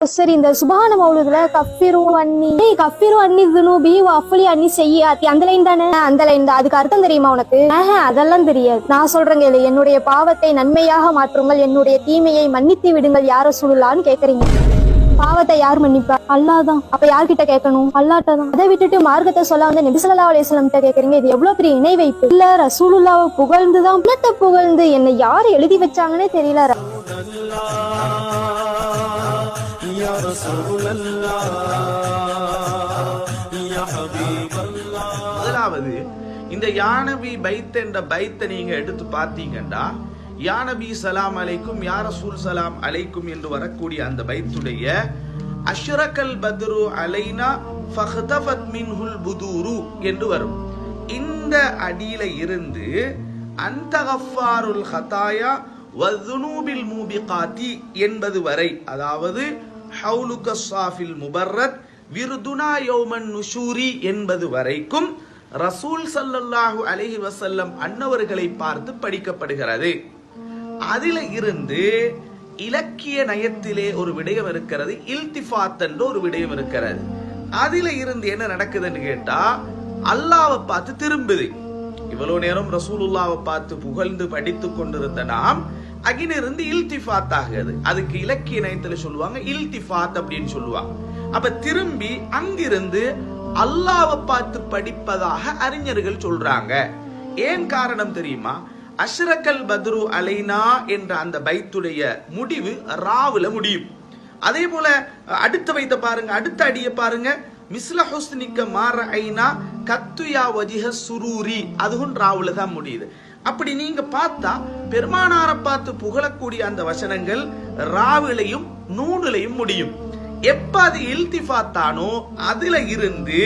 சரி, இந்த சுபஹான மௌலுதுல கஃபிரு அன்னி துனூபி வஃபலி அன்னி செய்யாத்தி அந்த லைன் தானே? அந்த லைன் தான். அதுக்கு அர்த்தம் தெரியுமா உனக்கு? அதெல்லாம் தெரியாது. நான் சொல்றேங்க, என்னுடைய பாவத்தை நன்மையாக மாற்றுங்கள், என்னுடைய தீமையை மன்னித்து விடுங்கள் யா ரசூலுல்லாஹ்னு கேக்குறீங்க. பாவத்தை யார் மன்னிப்பா? அல்லாஹ் தான். அப்ப யார்கிட்ட கேட்கணும்? அல்லாஹ்ட்ட தான். அதை விட்டுட்டு மார்க்கத்தை சொல்ல வந்து நபி ஸல்லல்லாஹு அலைஹி வஸல்லம் கிட்ட கேக்குறீங்க. இது எவ்வளவு பெரிய இணை வைப்பு. இல்ல ரசூலுல்லாஹ்வை புகழ்ந்துதான் புகழ்ந்து என்னை யாரு எழுதி வச்சாங்கன்னே தெரியல. முதலாவது இந்த யானபி பைத் என்ற பைத்தை நீங்க எடுத்து பார்த்தீங்கன்னா, யானபி சலாம் அலைக்கும் யா ரசூல் சலாம் அலைக்கும் என்று வரக்கூடிய அந்த பைத்துடைய அஷ்ரகல் பத்ரு அலைனா ஃபஹதஃபத் மின்ஹுல் புதூரு என்று வரும். இந்த அடியில இருந்து அந்த கஃபாருல் ஹதாயா வதுனூபில் மூபிகாத்தி என்பது வரை, அதாவது ஹவுலுக ஸாஃபில் முபர்ரத் விருதுனா யௌமன் நுஷூரி என்பது வரைக்கும் ரசூல் ஸல்லல்லாஹு அலைஹி வஸல்லம் அன்னவர்களை பார்த்து படிக்கப்படுகிறது. அதில இருந்து இலக்கிய நயத்திலே ஒரு விடயம் இருக்கிறது, இல்திஃபாத் என்ற ஒரு விடயம் இருக்கிறது. அதில இருந்து என்ன நடக்குதுன்னு கேட்டா, அல்லாஹ்வை பார்த்து திரும்புது. இவ்வளவு நேரம் ரசூலுல்லாஹ்வை பார்த்து புகழ்ந்து படித்து கொண்டிருந்த நாம் அகிலிருந்து இல்திஃபாத் ஆகுது. அதுக்கு இலக்கிய நயத்துல சொல்லுவாங்க இல்திஃபாத் அப்படின்னு சொல்லுவாங்க. அப்ப திரும்பி அங்கிருந்து அல்லாஹ்வை பார்த்து படிப்பதாக அறிஞர்கள் சொல்றாங்க. ஏன் காரணம் தெரியுமா? அஷ்ரகல் பத்ரு அலைனா என்ற அந்த பைத்துடைய முடிவு ராவுல முடியும். அதே போல அடுத்த வைத்த பாருங்க, அடுத்த அடிய பாருங்க, மிஸ்ல ஹுஸ்னிக்க மார ஐனா கத்துயா வஜிஹ சுரூரி, அதுவும் ராவுல தான் முடியுது. அப்படி நீங்க பார்த்தா பெருமானாரை பார்த்து புகழக்கூடிய அந்த வசனங்கள் ராவிலையும் நூனிலையும் முடியும். எப்ப அது இல்திஃபாத்தானோ அதுல இருந்து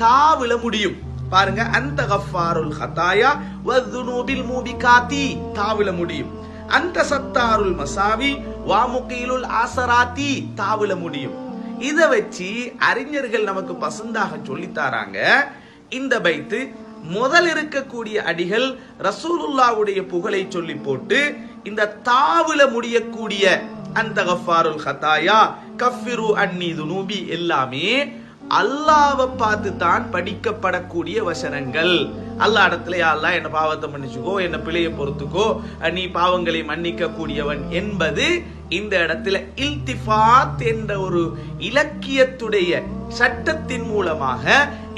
தாவில முடியும். பாருங்க, அந்த கஃபாருல் ஹதாயா வதுனூபில் மூபிகாத்தி தாவில முடியும். அந்த சத்தாருல் மசாவி வாமுகீலுல் ஆசராத்தி தாவில முடியும். இத வச்சு அறிஞர்கள் நமக்கு பசந்தாக சொல்லித்தாராங்க. இந்த பைத்து முதல் இருக்கக்கூடிய அடிகள் ரசூலுல்லாஹ்வுடைய புகழை சொல்லி போட்டு, இந்த தாவுல முடியக்கூடிய அந்த கஃபாருல் ஹதாயா கஃபிரு அன்னி துனூபி எல்லாமே அல்லாஹ்வை பார்த்து தான் படிக்கப்படக்கூடிய வசனங்கள். அல்லாஹ் இடத்துல யா அல்லாஹ் என்ன பாவத்தை மன்னிச்சுக்கோ, என்ன பிழையை பொறுத்துக்கோ, நீ பாவங்களை மன்னிக்க கூடியவன் என்பது இந்த இடத்துல இல்திஃபாத் என்ற ஒரு இலக்கியத்துடைய சட்டத்தின் மூலமாக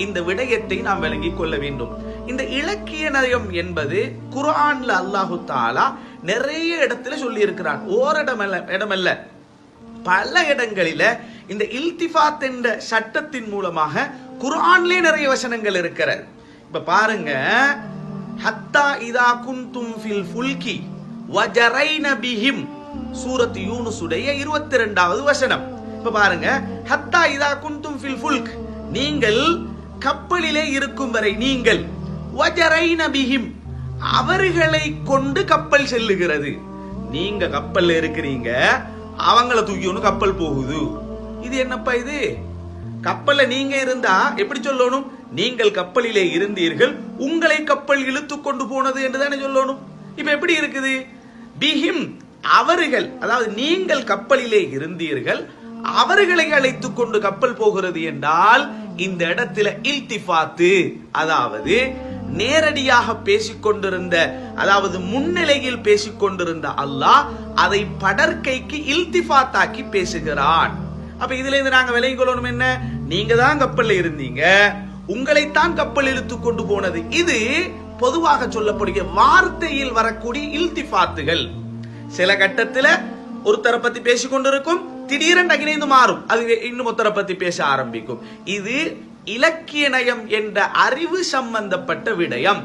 இந்த விடயத்தை நாம் விளங்கிக் கொள்ள வேண்டும். இந்த இலக்கிய நயம் என்பது குர்ஆன்ல அல்லாஹு தஆலா நிறைய இடத்துல சொல்லி இருக்கிறான். இடமல்ல, பல இடங்களில இந்த இல்திஃபாத் என்ற சட்டத்தின் மூலமாக குர்ஆன்லயே நிறைய வசனங்கள் இருக்கிறது. இப்ப பாருங்க, ஹத்தா இதா குன்தும் ஃபில் ஃபுல்கி வஜரைன பிஹிம், சூரத் யூனுஸுடைய 22வது வசனம். இப்ப பாருங்க, ஹத்தா இதா குன்தும் ஃபில் ஃபுல்க், நீங்கள் கப்பலிலே இருக்கும் வரை, நீங்கள் வஜரைன பிஹிம், அவர்களை கொண்டு கப்பல் செல்லுகிறது. நீங்க கப்பல்ல இருக்கிறீங்க, அவங்கள தூக்கி கப்பல் போகுது. இது என்னப்பா இது? கப்பல்ல நீங்க இருந்தா எப்படி சொல்லணும்? நீங்கள் கப்பலிலே இருந்தீர்கள், உங்களை கப்பல் இழுத்து கொண்டு போனது என்றுதானே சொல்லணும். இப்ப எப்படி இருக்குது? பிஹிம், அவர்கள், அதாவது நீங்கள் கப்பலிலே இருந்தீர்கள், அவர்களை அழைத்து கொண்டு கப்பல் போகிறது என்றால் இந்த இடத்துல இல்திஃபாத்து, அதாவது நேரடியாக பேசிக்கொண்டிருந்த, அதாவது முன்னிலையில் பேசிக்கொண்டிருந்த அல்லாஹ் அதை படற்கைக்கு இல்திஃபாத்தாக்கி பேசுகிறான். அப்ப இதுல இருந்து நாங்க விளங்கிக் கொள்ளணும் என்ன? நீங்க தான் கப்பல்ல இருந்தீங்க, உங்களைத்தான் கப்பல் இழுத்து கொண்டு போனது. இது பொதுவாக சொல்லக்கூடிய வார்த்தையில் வரக்கூடிய இல்திஃபாத்துகள். சில கட்டத்துல ஒருத்தரை பத்தி பேசிக் கொண்டிருக்கும், திடீரென்று அகிலேந்து மாறும், அது இன்னும் ஒருத்தரை பத்தி பேச ஆரம்பிக்கும். இது இலக்கிய நயம் என்ற அறிவு சம்பந்தப்பட்ட விடயம்.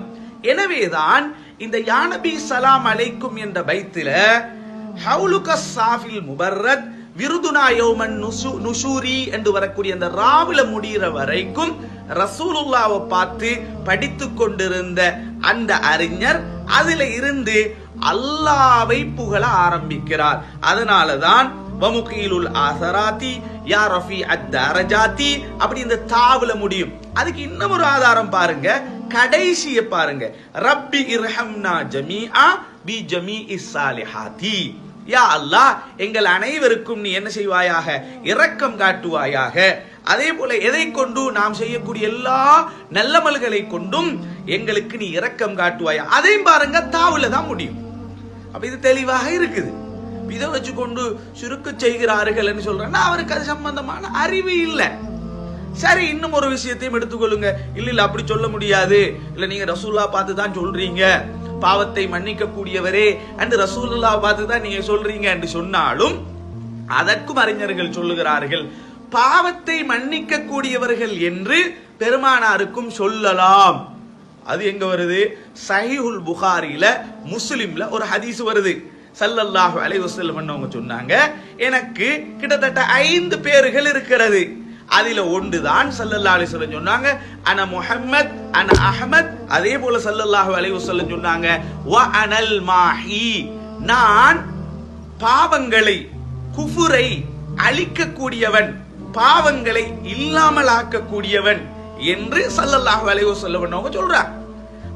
எனவேதான் இந்த யானபி சலாம் அலைக்கும் என்ற பைத்தில ஹவுலுக ஸாஃபில் முபர்ரத் விருதுனா யௌமன் நுஷூரி என்று வரக்கூடிய அந்த ராவில முடிகிற வரைக்கும் ரசூலுல்லாஹ்வை பார்த்து படித்துக் கொண்டிருந்த அந்த அறிஞர் அதில இருந்து அல்லாஹ்வை புகழ ஆரம்பிக்கிறார். அதனாலதான் வமுகீலுல் ஆசராத்தி யா ரஃபி அத்தரஜாத்தி அப்படி இந்த தாவுல முடியும். அதுக்கு இன்னும் ஒரு ஆதாரம் பாருங்க, கடைசிய பாருங்க, ரப்பி இர்ஹம்னா ஜமீஆ பி ஜமீஇஸ் சாலிஹாத்தி. யா அல்லாஹ் எங்கள் அனைவருக்கும் நீ என்ன செய்வாயாக, இரக்கம் காட்டுவாயாக. அதே போல எதை கொண்டு நாம் செய்யக்கூடிய எல்லா நல்லமல்களை கொண்டும் எங்களுக்கு நீ இரக்கம் காட்டுவாயா. அதையும் பாருங்க, தாவுல தான் முடியும். அப்ப இது தெளிவாக இருக்குது. இதை வச்சு கொண்டு சுருக்க செய்கிறார்கள் என்று சொல்றேன்னா அவருக்கு அது சம்பந்தமான அறிவு இல்லை. சரி, இன்னும் ஒரு விஷயத்தையும் எடுத்துக்கொள்ளுங்க. இல்ல அப்படி சொல்ல முடியாது, இல்ல நீங்க ரசூலுல்லா பார்த்து தான் சொல்றீங்க, பாவத்தை மன்னிக்க கூடியவரே என்று ரசூலுல்லா பார்த்து தான் நீங்க சொல்றீங்க என்று சொன்னாலும் அதற்கும் அறிஞர்கள் சொல்லுகிறார்கள், பாவத்தை மன்னிக்க கூடியவர்கள் என்று பெருமானாருக்கும் சொல்லலாம். அது எங்க வருது? சஹீஹுல் புகாரில, முஸ்லிம்ல ஒரு ஹதீஸ் வருது. ஸல்லல்லாஹு அலைஹி வஸல்லம் அவங்க சொன்னாங்க, எனக்கு கிட்டத்தட்ட 5 பேர்கள் இருக்கிறது. அதில ஒன்றுதான் ஸல்லல்லாஹு அலைஹி வஸல்லம் சொன்னாங்க, அன முஹம்மத் அன அஹ்மத். அதே போல ஸல்லல்லாஹு அலைஹி வஸல்லம் சொன்னாங்க, வ அனல் மாஹி, நான் பாவங்களை, குஃபுரை அழிக்க கூடியவன், பாவங்களை இல்லாமல் ஆக்க கூடியவன் என்று ஸல்லல்லாஹு அலைஹி வஸல்லம் அவங்க சொல்றாங்க.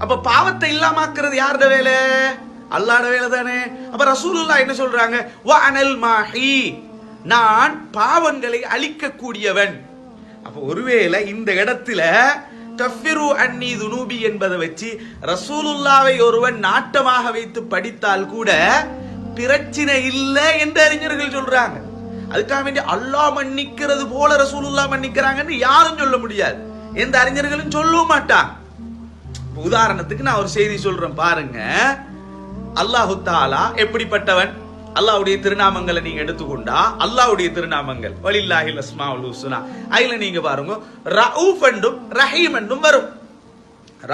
அப்ப பாவத்தை இல்லாமக்கிறது யாரோட வேலை? அல்லாஹ்வோட வேலை தானே. அப்ப ரசூலுல்லாஹ் என்ன சொல்றாங்க? வ அனல் மாஹி, நான் பாவங்களை அழிக்க கூடியவன். அப்ப ஒருவேளை இந்த இடத்துல கஃபிரு அன்னி துனூபி என்பதை வச்சு ரசூலுல்லாவை ஒருவன் நாட்டமாக வைத்து படித்தால் கூட பிரச்சனை இல்லை என்று அறிஞர்கள் சொல்றாங்க. அதுக்காக வேண்டி அல்லாஹ் மன்னிக்கிறது போல ரசூலுல்லாஹ் மன்னிக்கிறாங்கன்னு யாரும் சொல்ல முடியாது, எந்த அறிஞர்களும் சொல்ல மாட்டாங்க. உதாரணத்துக்கு நான் ஒரு செய்தி சொல்றேன் பாருங்க. அல்லாஹு தஆலா எப்படிப்பட்டவன்? அல்லாஹ்வுடைய திருநாமங்களை நீங்க எடுத்துக்கொண்டா, அல்லாஹ்வுடைய திருநாமங்கள் வலில்லாஹில் அஸ்மாஉல் ஹுஸ்னா, அதுல நீங்க பாருங்க ரഊஃப் என்றும் ரஹீம் என்றும் வரும்.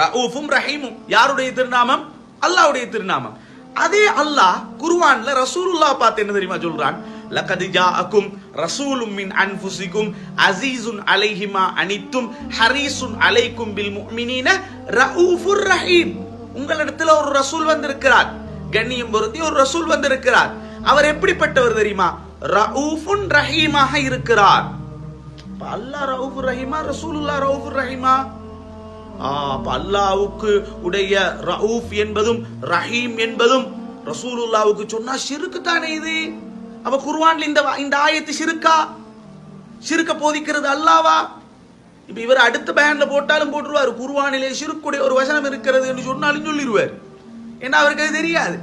ரഊஃபும் ரஹீமும் யாருடைய திருநாமம்? அல்லாஹ்வுடைய திருநாமம். அதே அல்லாஹ் குர்ஆன்ல ரசூலுல்லாஹ் பார்த்து என்ன தெரியுமா சொல்றான்? லகத் ஜாஅக்கும் ரசூலும் மின் அன்ஃபுசிக்கும் அஸீஸுன் அலைஹி மா அனித்தும் ஹரீஸுன் அலைக்கும் பில் முஃமினீன ரഊஃபுர் ரஹீம். உங்களிடத்துல ஒரு ரசூல் வந்திருக்கிறார், கண்ணியம் பொருந்தி ஒரு ரசூல் வந்திருக்கிறார். அவர் எப்படிப்பட்டவர் தெரியுமா? ரഊஃபுன் ரஹீமாக இருக்கிறார். அல்லாஹ் ரഊஃபுர் ரஹீமா, ரசூலுல்லாஹ் ரഊஃபுர் ரஹீமா? அல்லாஹ்வுக்கு உடைய ரഊஃப் என்பதும் ரஹீம் என்பதும் ரசூலுல்லாஹ்வுக்கு சொன்னா ஷிர்க் தானே இது. அப்ப குர்ஆன்ல இந்த ஆயத்து ஷிர்க்க போதிக்கிறது அல்லாஹ்வா? இப்ப இவர் அடுத்த பயான்ல போட்டாலும் போட்டுருவாரு, குர்ஆனிலே ஷிர்க்குடைய ஒரு வசனம் இருக்கிறது என்று சொன்னாலும் சொல்லிடுவார். ஏன்னா அவருக்கு அது தெரியாது.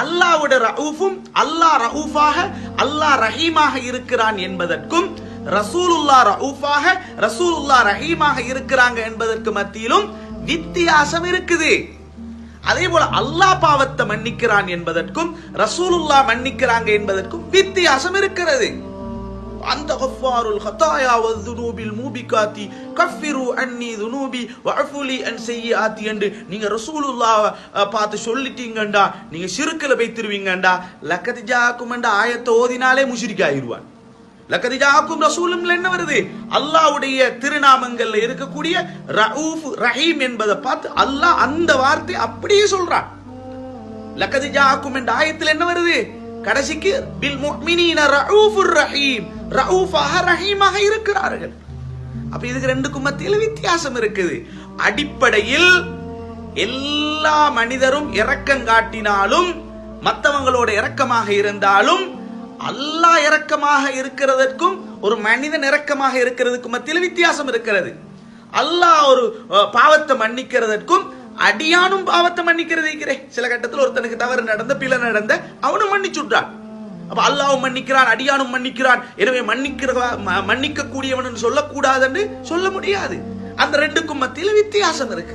அல்லாஹ்வுடைய ரഊஃபும் அல்லாஹ் ரഊஃபாக அல்லாஹ் ரஹீமாக இருக்கிறான் என்பதற்கும் ரசூலுல்லாஹ் ரഊஃபாக ரசூலுல்லாஹ் ரஹீமாக இருக்கிறாங்க என்பதற்கு மத்தியிலும் வித்தியாசம் இருக்குது. அதே போல அல்லாஹ் பாவத்தை மன்னிக்கிறான் என்பதற்கும் ரசூலுல்லாஹ் மன்னிக்கிறாங்க என்பதற்கும் வித்தியாசம் இருக்கிறது. அந்த கஃபாருல் ஹதாயா வதுனூபில் மூபிகாத்தி கஃபிரு அன்னி துனூபி வஅஃபுலி அன் சய்யிஆத்தி என்று நீங்க ரசூலுல்லாஹ் பார்த்து சொல்லிட்டீங்கடா, நீங்க ஷிர்க்ல போய்த்திருவீங்கடா. லகத் ஜாஅக்கும் என்ற ஆயத்தை ஓதினாலே முஷ்ரிக் ஆயிருவான். லகத் ஜாஅக்கும் ரசூலும்ல என்ன வருது? அல்லாஹ்வுடைய திருநாமங்கள்ல இருக்கக்கூடிய ரഊஃப் ரஹீம் என்பதை பார்த்து அல்லாஹ் அந்த வார்த்தை அப்படியே சொல்றான். லகத் ஜாஅக்கும் என்ற ஆயத்தில் என்ன வருது? கடைசிக்கு பில் முஃமினீன ரഊஃபுர் ரஹீம், ரഊஃபாக ரஹீமாக இருக்கிறார்கள். அப்ப இதுக்கு ரெண்டுக்கும் மத்தியில வித்தியாசம் இருக்குது. அடிப்படையில் எல்லா மனிதரும் இரக்கம் காட்டினாலும், மற்றவங்களோட இரக்கமாக இருந்தாலும், அல்லாஹ் இரக்கமாக இருக்கிறதற்கும் ஒரு மனிதன் இரக்கமாக இருக்கிறதுக்கும் மத்தியில வித்தியாசம் இருக்கிறது. அல்லாஹ் ஒரு பாவத்தை மன்னிக்கிறதற்கும் அடியானும் பாவத்தை மன்னிக்கிறது இருக்கிறேன். சில கட்டத்தில் ஒருத்தனுக்கு தவறு நடந்த, பிழை நடந்த, அவனும் மன்னிச்சுட்டான். அப்ப அல்லாஹ்வும் மன்னிக்கிறான், அடியானும் மன்னிக்கிறான். எனவே மன்னிக்க கூடியவன் சொல்லக்கூடாது என்று சொல்ல முடியாது. அந்த ரெண்டுக்கும் மத்தியில வித்தியாசம் இருக்கு.